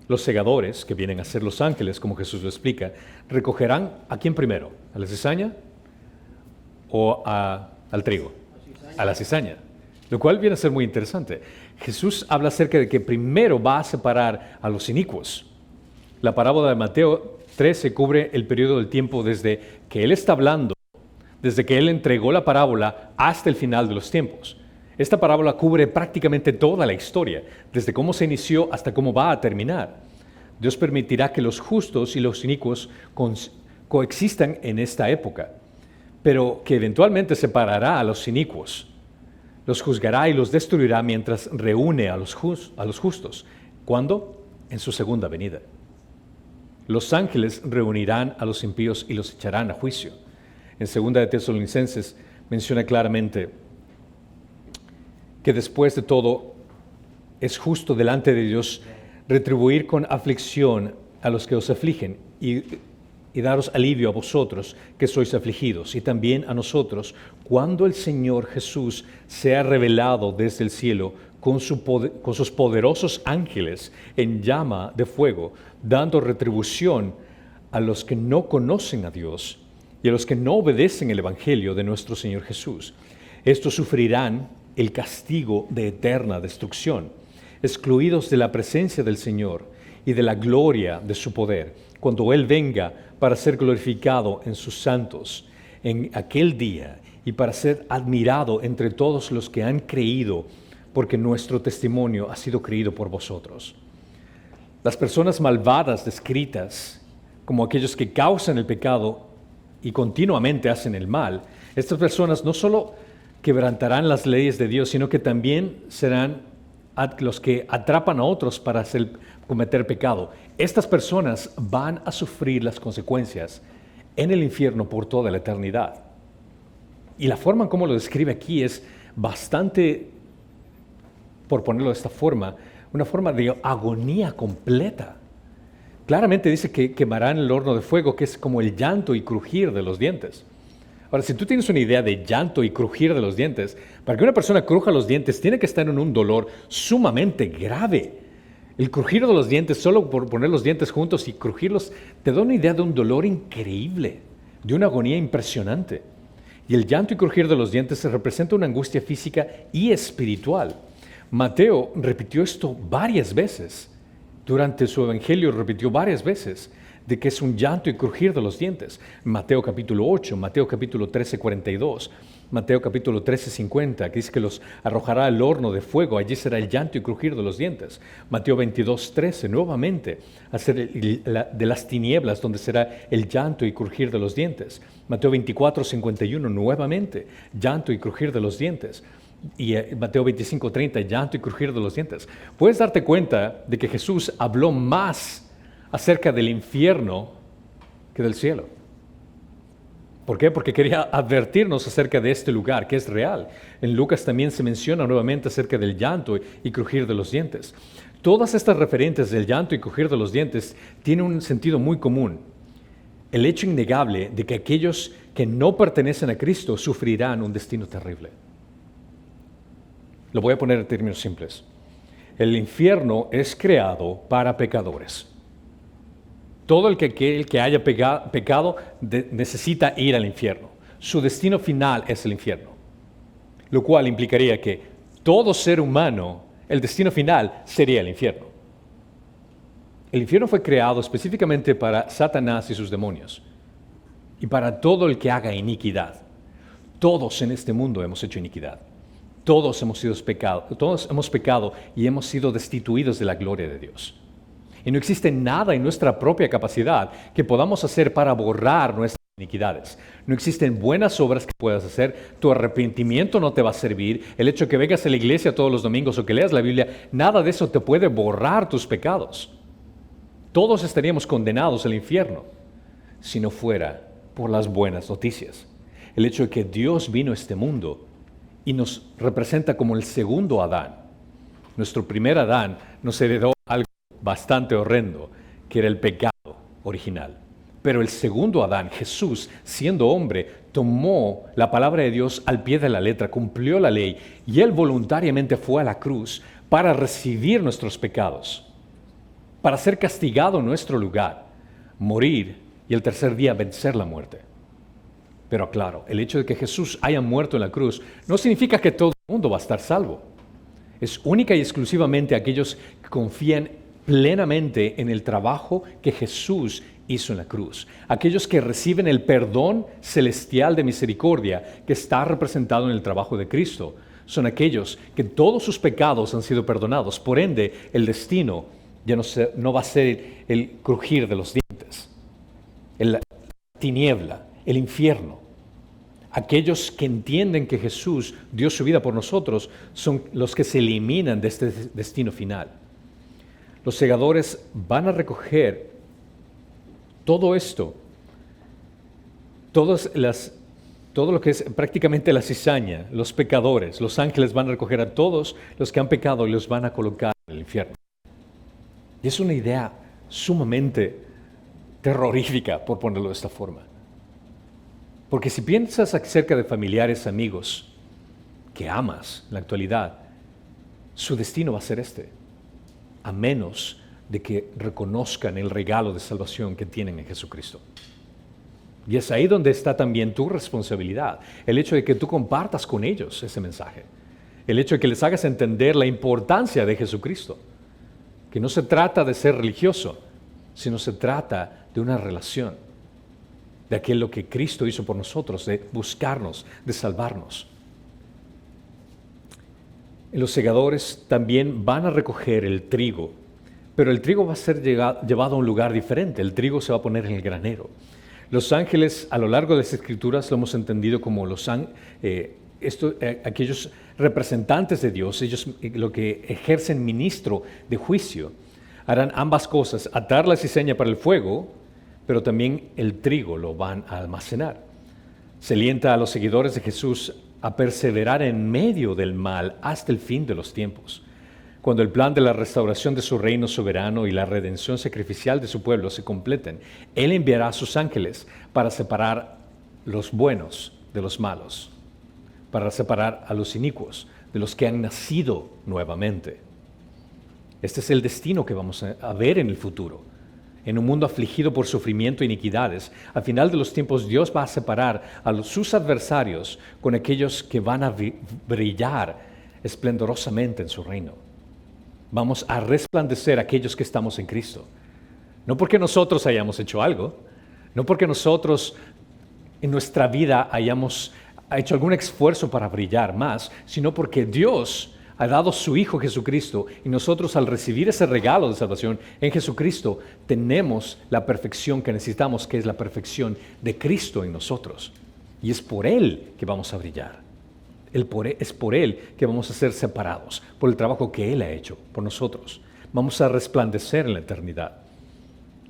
Los segadores, que vienen a ser los ángeles, como Jesús lo explica, recogerán ¿a quién primero? ¿A la cizaña o al trigo? A la cizaña. Lo cual viene a ser muy interesante. Jesús habla acerca de que primero va a separar a los inicuos. La parábola de Mateo 13 cubre el periodo del tiempo desde que Él está hablando, desde que Él entregó la parábola hasta el final de los tiempos. Esta parábola cubre prácticamente toda la historia, desde cómo se inició hasta cómo va a terminar. Dios permitirá que los justos y los inicuos coexistan en esta época, pero que eventualmente separará a los inicuos. Los juzgará y los destruirá mientras reúne a los justos. ¿Cuándo? En su segunda venida. Los ángeles reunirán a los impíos y los echarán a juicio. En 2 de Tesalonicenses menciona claramente que después de todo es justo delante de Dios retribuir con aflicción a los que os afligen y daros alivio a vosotros que sois afligidos, y también a nosotros cuando el Señor Jesús sea revelado desde el cielo con sus poderosos ángeles en llama de fuego, dando retribución a los que no conocen a Dios y a los que no obedecen el Evangelio de nuestro Señor Jesús. Estos sufrirán el castigo de eterna destrucción, excluidos de la presencia del Señor y de la gloria de su poder, cuando Él venga para ser glorificado en sus santos en aquel día y para ser admirado entre todos los que han creído, porque nuestro testimonio ha sido creído por vosotros. Las personas malvadas descritas como aquellos que causan el pecado y continuamente hacen el mal, estas personas no solo quebrantarán las leyes de Dios, sino que también serán los que atrapan a otros para cometer pecado. Estas personas van a sufrir las consecuencias en el infierno por toda la eternidad. Y la forma en cómo lo describe aquí es bastante, por ponerlo de esta forma, una forma de agonía completa. Claramente dice que quemarán el horno de fuego, que es como el llanto y crujir de los dientes. Ahora, si tú tienes una idea de llanto y crujir de los dientes, para que una persona cruja los dientes tiene que estar en un dolor sumamente grave. El crujir de los dientes, solo por poner los dientes juntos y crujirlos, te da una idea de un dolor increíble, de una agonía impresionante. Y el llanto y crujir de los dientes representa una angustia física y espiritual. Mateo repitió esto varias veces. Durante su evangelio repitió varias veces de que es un llanto y crujir de los dientes. Mateo capítulo 8, Mateo capítulo 13, 42, Mateo capítulo 13, 50, que dice que los arrojará al horno de fuego, allí será el llanto y crujir de los dientes. Mateo 22, 13, nuevamente, hacer de las tinieblas donde será el llanto y crujir de los dientes. Mateo 24, 51, nuevamente, llanto y crujir de los dientes. Y Mateo 25, 30, llanto y crujir de los dientes. Puedes darte cuenta de que Jesús habló más acerca del infierno que del cielo. ¿Por qué? Porque quería advertirnos acerca de este lugar que es real. En Lucas también se menciona nuevamente acerca del llanto y crujir de los dientes. Todas estas referentes del llanto y crujir de los dientes tienen un sentido muy común. El hecho innegable de que aquellos que no pertenecen a Cristo sufrirán un destino terrible. Lo voy a poner en términos simples. El infierno es creado para pecadores. Todo el que haya pecado necesita ir al infierno. Su destino final es el infierno. Lo cual implicaría que todo ser humano, el destino final sería el infierno. El infierno fue creado específicamente para Satanás y sus demonios. Y para todo el que haga iniquidad. Todos en este mundo hemos hecho iniquidad. Todos hemos pecado y hemos sido destituidos de la gloria de Dios. Y no existe nada en nuestra propia capacidad que podamos hacer para borrar nuestras iniquidades. No existen buenas obras que puedas hacer. Tu arrepentimiento no te va a servir. El hecho de que vengas a la iglesia todos los domingos o que leas la Biblia, nada de eso te puede borrar tus pecados. Todos estaríamos condenados al infierno si no fuera por las buenas noticias. El hecho de que Dios vino a este mundo y nos representa como el segundo Adán. Nuestro primer Adán nos heredó algo bastante horrendo, que era el pecado original. Pero el segundo Adán, Jesús, siendo hombre, tomó la palabra de Dios al pie de la letra, cumplió la ley, y Él voluntariamente fue a la cruz para recibir nuestros pecados, para ser castigado en nuestro lugar, morir y el tercer día vencer la muerte. Pero claro, el hecho de que Jesús haya muerto en la cruz no significa que todo el mundo va a estar salvo. Es única y exclusivamente aquellos que confían plenamente en el trabajo que Jesús hizo en la cruz. Aquellos que reciben el perdón celestial de misericordia que está representado en el trabajo de Cristo. Son aquellos que todos sus pecados han sido perdonados. Por ende, el destino ya no va a ser el crujir de los dientes, la tiniebla, el infierno. Aquellos que entienden que Jesús dio su vida por nosotros son los que se eliminan de este destino final. Los segadores van a recoger todo esto, todo lo que es prácticamente la cizaña, los pecadores. Los ángeles van a recoger a todos los que han pecado y los van a colocar en el infierno. Y es una idea sumamente terrorífica, por ponerlo de esta forma. Porque si piensas acerca de familiares, amigos que amas en la actualidad, su destino va a ser este, a menos de que reconozcan el regalo de salvación que tienen en Jesucristo. Y es ahí donde está también tu responsabilidad, el hecho de que tú compartas con ellos ese mensaje, el hecho de que les hagas entender la importancia de Jesucristo, que no se trata de ser religioso, sino se trata de una relación, de aquello que Cristo hizo por nosotros, de buscarnos, de salvarnos. Los segadores también van a recoger el trigo, pero el trigo va a ser llevado a un lugar diferente. El trigo se va a poner en el granero. Los ángeles, a lo largo de las Escrituras, lo hemos entendido como aquellos representantes de Dios, ellos lo que ejercen ministro de juicio, harán ambas cosas, atar la cizaña para el fuego, pero también el trigo lo van a almacenar. Se alienta a los seguidores de Jesús a perseverar en medio del mal hasta el fin de los tiempos. Cuando el plan de la restauración de su reino soberano y la redención sacrificial de su pueblo se completen, Él enviará a sus ángeles para separar los buenos de los malos, para separar a los inicuos de los que han nacido nuevamente. Este es el destino que vamos a ver en el futuro. En un mundo afligido por sufrimiento e iniquidades, al final de los tiempos Dios va a separar a sus adversarios con aquellos que van a brillar esplendorosamente en su reino. Vamos a resplandecer aquellos que estamos en Cristo. No porque nosotros hayamos hecho algo, no porque nosotros en nuestra vida hayamos hecho algún esfuerzo para brillar más, sino porque Dios ha dado su Hijo Jesucristo y nosotros al recibir ese regalo de salvación en Jesucristo tenemos la perfección que necesitamos, que es la perfección de Cristo en nosotros. Y es por Él que vamos a brillar. Es por Él que vamos a ser separados, por el trabajo que Él ha hecho por nosotros. Vamos a resplandecer en la eternidad.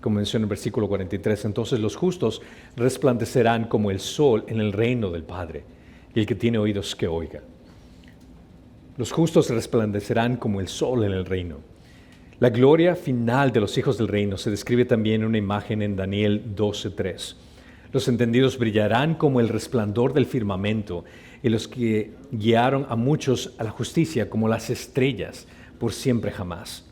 Como menciona en el versículo 43, entonces los justos resplandecerán como el sol en el reino del Padre, y el que tiene oídos que oiga. Los justos resplandecerán como el sol en el reino. La gloria final de los hijos del reino se describe también en una imagen en Daniel 12:3. Los entendidos brillarán como el resplandor del firmamento, y los que guiaron a muchos a la justicia como las estrellas por siempre jamás.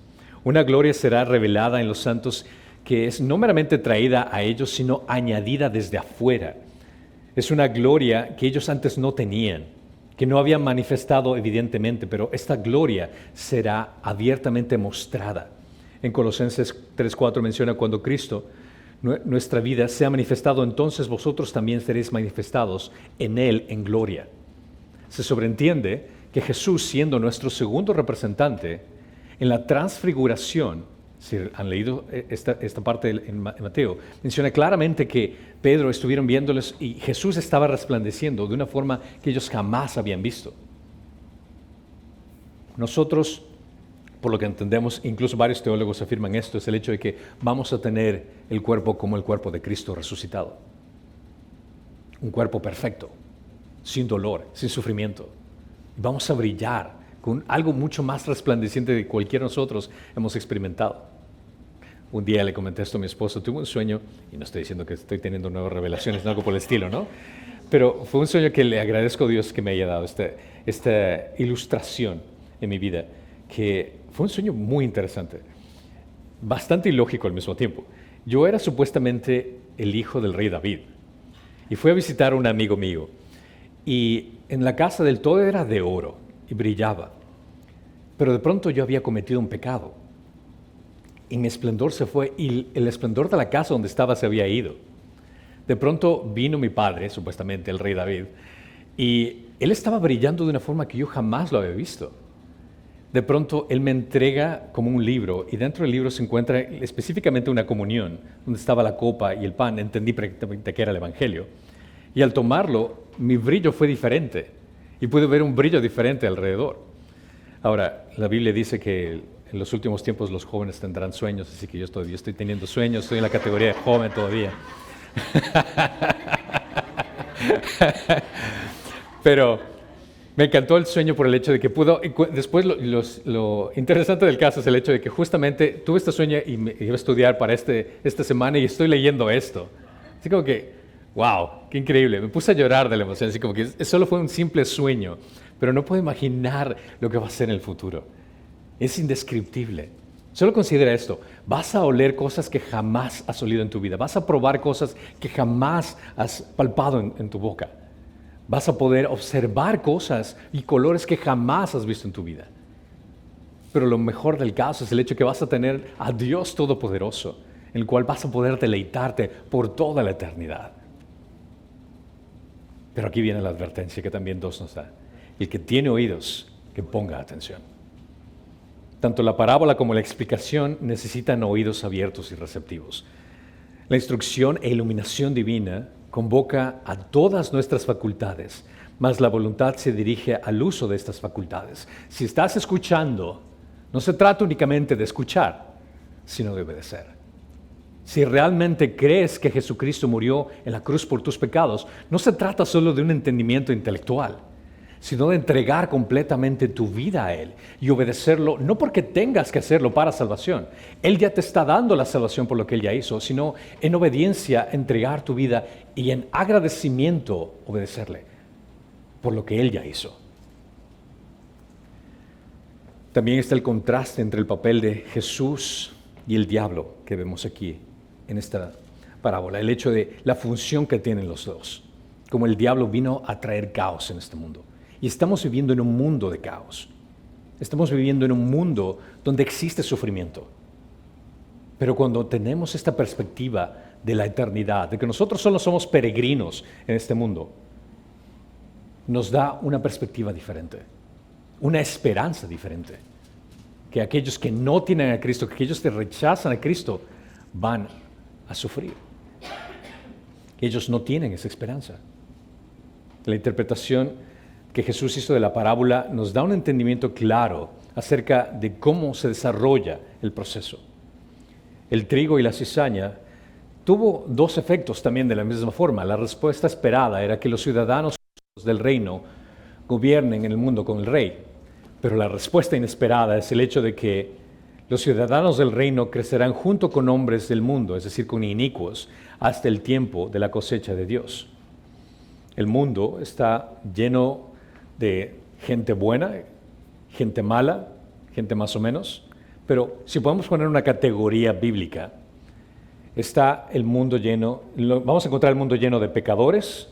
Una gloria será revelada en los santos que es no meramente traída a ellos, sino añadida desde afuera. Es una gloria que ellos antes no tenían, que no habían manifestado evidentemente, pero esta gloria será abiertamente mostrada. En Colosenses 3:4 menciona cuando Cristo, nuestra vida, sea manifestado, entonces vosotros también seréis manifestados en Él en gloria. Se sobreentiende que Jesús, siendo nuestro segundo representante, en la transfiguración, si han leído esta parte en Mateo, menciona claramente que Pedro estuvieron viéndoles y Jesús estaba resplandeciendo de una forma que ellos jamás habían visto. Nosotros, por lo que entendemos, incluso varios teólogos afirman esto, es el hecho de que vamos a tener el cuerpo como el cuerpo de Cristo resucitado. Un cuerpo perfecto, sin dolor, sin sufrimiento. Vamos a brillar con algo mucho más resplandeciente de cualquiera de nosotros hemos experimentado. Un día le comenté esto a mi esposo, tuve un sueño, y no estoy diciendo que estoy teniendo nuevas revelaciones, no algo por el estilo, ¿no? Pero fue un sueño que le agradezco a Dios que me haya dado esta ilustración en mi vida, que fue un sueño muy interesante, bastante ilógico al mismo tiempo. Yo era supuestamente el hijo del rey David, y fui a visitar a un amigo mío, y en la casa del todo era de oro, y brillaba, pero de pronto yo había cometido un pecado, y mi esplendor se fue, y el esplendor de la casa donde estaba se había ido. De pronto vino mi padre, supuestamente el rey David, y él estaba brillando de una forma que yo jamás lo había visto. De pronto él me entrega como un libro, y dentro del libro se encuentra específicamente una comunión, donde estaba la copa y el pan. Entendí prácticamente que era el Evangelio. Y al tomarlo, mi brillo fue diferente, y pude ver un brillo diferente alrededor. Ahora, la Biblia dice que en los últimos tiempos los jóvenes tendrán sueños, así que yo todavía estoy teniendo sueños, estoy en la categoría de joven todavía. Pero me encantó el sueño por el hecho de que pudo, después lo interesante del caso es el hecho de que justamente tuve este sueño y me iba a estudiar para esta semana y estoy leyendo esto. Así como que, wow, qué increíble. Me puse a llorar de la emoción, así como que solo fue un simple sueño, pero no puedo imaginar lo que va a ser en el futuro. Es indescriptible. Solo considera esto, vas a oler cosas que jamás has olido en tu vida, vas a probar cosas que jamás has palpado en tu boca, vas a poder observar cosas y colores que jamás has visto en tu vida. Pero lo mejor del caso es el hecho de que vas a tener a Dios Todopoderoso, en el cual vas a poder deleitarte por toda la eternidad. Pero aquí viene la advertencia que también Dios nos da. El que tiene oídos, que ponga atención. Tanto la parábola como la explicación necesitan oídos abiertos y receptivos. La instrucción e iluminación divina convoca a todas nuestras facultades, mas la voluntad se dirige al uso de estas facultades. Si estás escuchando, no se trata únicamente de escuchar, sino de obedecer. Si realmente crees que Jesucristo murió en la cruz por tus pecados, no se trata solo de un entendimiento intelectual, sino de entregar completamente tu vida a Él y obedecerlo, no porque tengas que hacerlo para salvación. Él ya te está dando la salvación por lo que Él ya hizo, sino en obediencia entregar tu vida y en agradecimiento obedecerle por lo que Él ya hizo. También está el contraste entre el papel de Jesús y el diablo que vemos aquí en esta parábola, el hecho de la función que tienen los dos, como el diablo vino a traer caos en este mundo. Y estamos viviendo en un mundo de caos. Estamos viviendo en un mundo donde existe sufrimiento. Pero cuando tenemos esta perspectiva de la eternidad, de que nosotros solo somos peregrinos en este mundo, nos da una perspectiva diferente, una esperanza diferente. Que aquellos que no tienen a Cristo, que aquellos que rechazan a Cristo, van a sufrir. Ellos no tienen esa esperanza. La interpretación que Jesús hizo de la parábola nos da un entendimiento claro acerca de cómo se desarrolla el proceso. El trigo y la cizaña tuvo dos efectos también de la misma forma. La respuesta esperada era que los ciudadanos del reino gobiernen en el mundo con el rey. Pero la respuesta inesperada es el hecho de que los ciudadanos del reino crecerán junto con hombres del mundo, es decir, con inicuos, hasta el tiempo de la cosecha de Dios. El mundo está lleno de gente buena, gente mala, gente más o menos, pero si podemos poner una categoría bíblica, está el mundo lleno, vamos a encontrar el mundo lleno de pecadores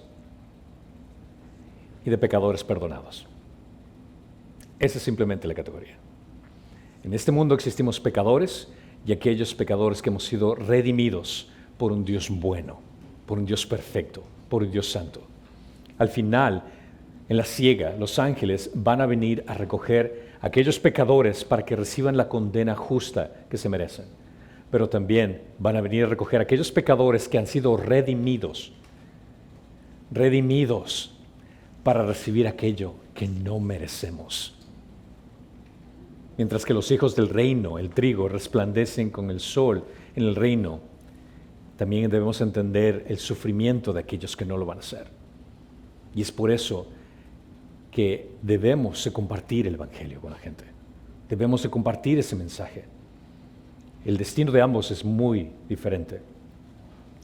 y de pecadores perdonados. Esa es simplemente la categoría. En este mundo existimos pecadores y aquellos pecadores que hemos sido redimidos por un Dios bueno, por un Dios perfecto, por un Dios santo. Al final, en la siega, los ángeles van a venir a recoger a aquellos pecadores para que reciban la condena justa que se merecen. Pero también van a venir a recoger a aquellos pecadores que han sido redimidos para recibir aquello que no merecemos. Mientras que los hijos del reino, el trigo, resplandecen con el sol en el reino, también debemos entender el sufrimiento de aquellos que no lo van a hacer. Y es por eso que debemos de compartir el evangelio con la gente. Debemos de compartir ese mensaje. El destino de ambos es muy diferente.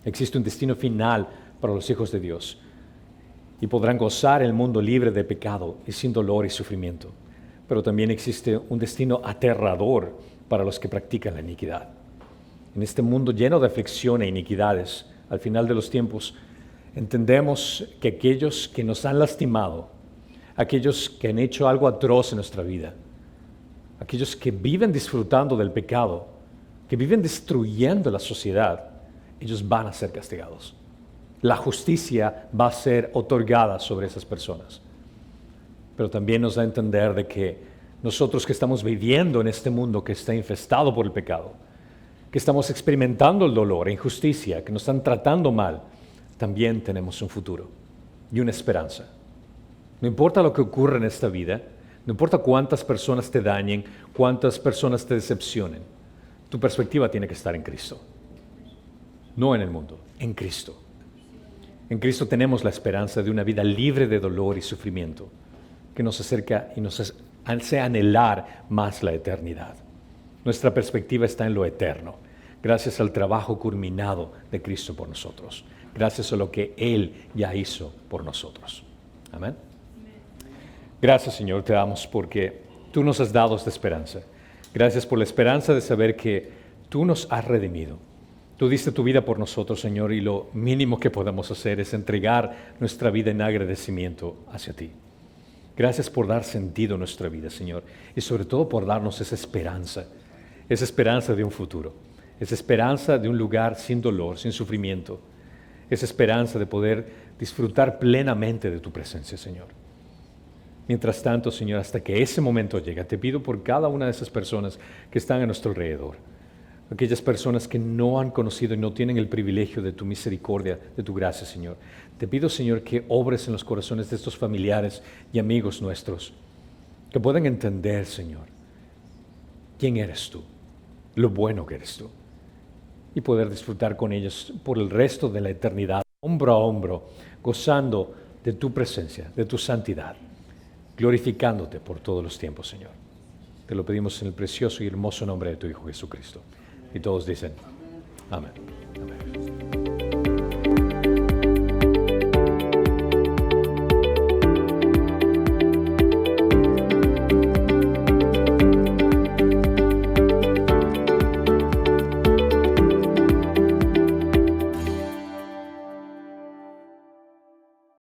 Existe un destino final para los hijos de Dios y podrán gozar el mundo libre de pecado y sin dolor y sufrimiento. Pero también existe un destino aterrador para los que practican la iniquidad. En este mundo lleno de aflicción e iniquidades, al final de los tiempos, entendemos que aquellos que nos han lastimado, aquellos que han hecho algo atroz en nuestra vida, aquellos que viven disfrutando del pecado, que viven destruyendo la sociedad, ellos van a ser castigados. La justicia va a ser otorgada sobre esas personas. Pero también nos da a entender de que nosotros que estamos viviendo en este mundo que está infestado por el pecado, que estamos experimentando el dolor e injusticia, que nos están tratando mal, también tenemos un futuro y una esperanza. No importa lo que ocurra en esta vida, no importa cuántas personas te dañen, cuántas personas te decepcionen, tu perspectiva tiene que estar en Cristo. No en el mundo, en Cristo. En Cristo tenemos la esperanza de una vida libre de dolor y sufrimiento, que nos acerca y nos hace anhelar más la eternidad. Nuestra perspectiva está en lo eterno, gracias al trabajo culminado de Cristo por nosotros, gracias a lo que Él ya hizo por nosotros. Amén. Gracias, Señor, te damos porque tú nos has dado esta esperanza. Gracias por la esperanza de saber que tú nos has redimido. Tú diste tu vida por nosotros, Señor, y lo mínimo que podemos hacer es entregar nuestra vida en agradecimiento hacia ti. Gracias por dar sentido a nuestra vida, Señor, y sobre todo por darnos esa esperanza de un futuro, esa esperanza de un lugar sin dolor, sin sufrimiento, esa esperanza de poder disfrutar plenamente de tu presencia, Señor. Mientras tanto, Señor, hasta que ese momento llegue, te pido por cada una de esas personas que están a nuestro alrededor, aquellas personas que no han conocido y no tienen el privilegio de tu misericordia, de tu gracia, Señor. Te pido, Señor, que obres en los corazones de estos familiares y amigos nuestros, que puedan entender, Señor, quién eres tú, lo bueno que eres tú, y poder disfrutar con ellos por el resto de la eternidad, hombro a hombro, gozando de tu presencia, de tu santidad, glorificándote por todos los tiempos, Señor. Te lo pedimos en el precioso y hermoso nombre de tu Hijo Jesucristo. Y todos dicen, amén. Amén.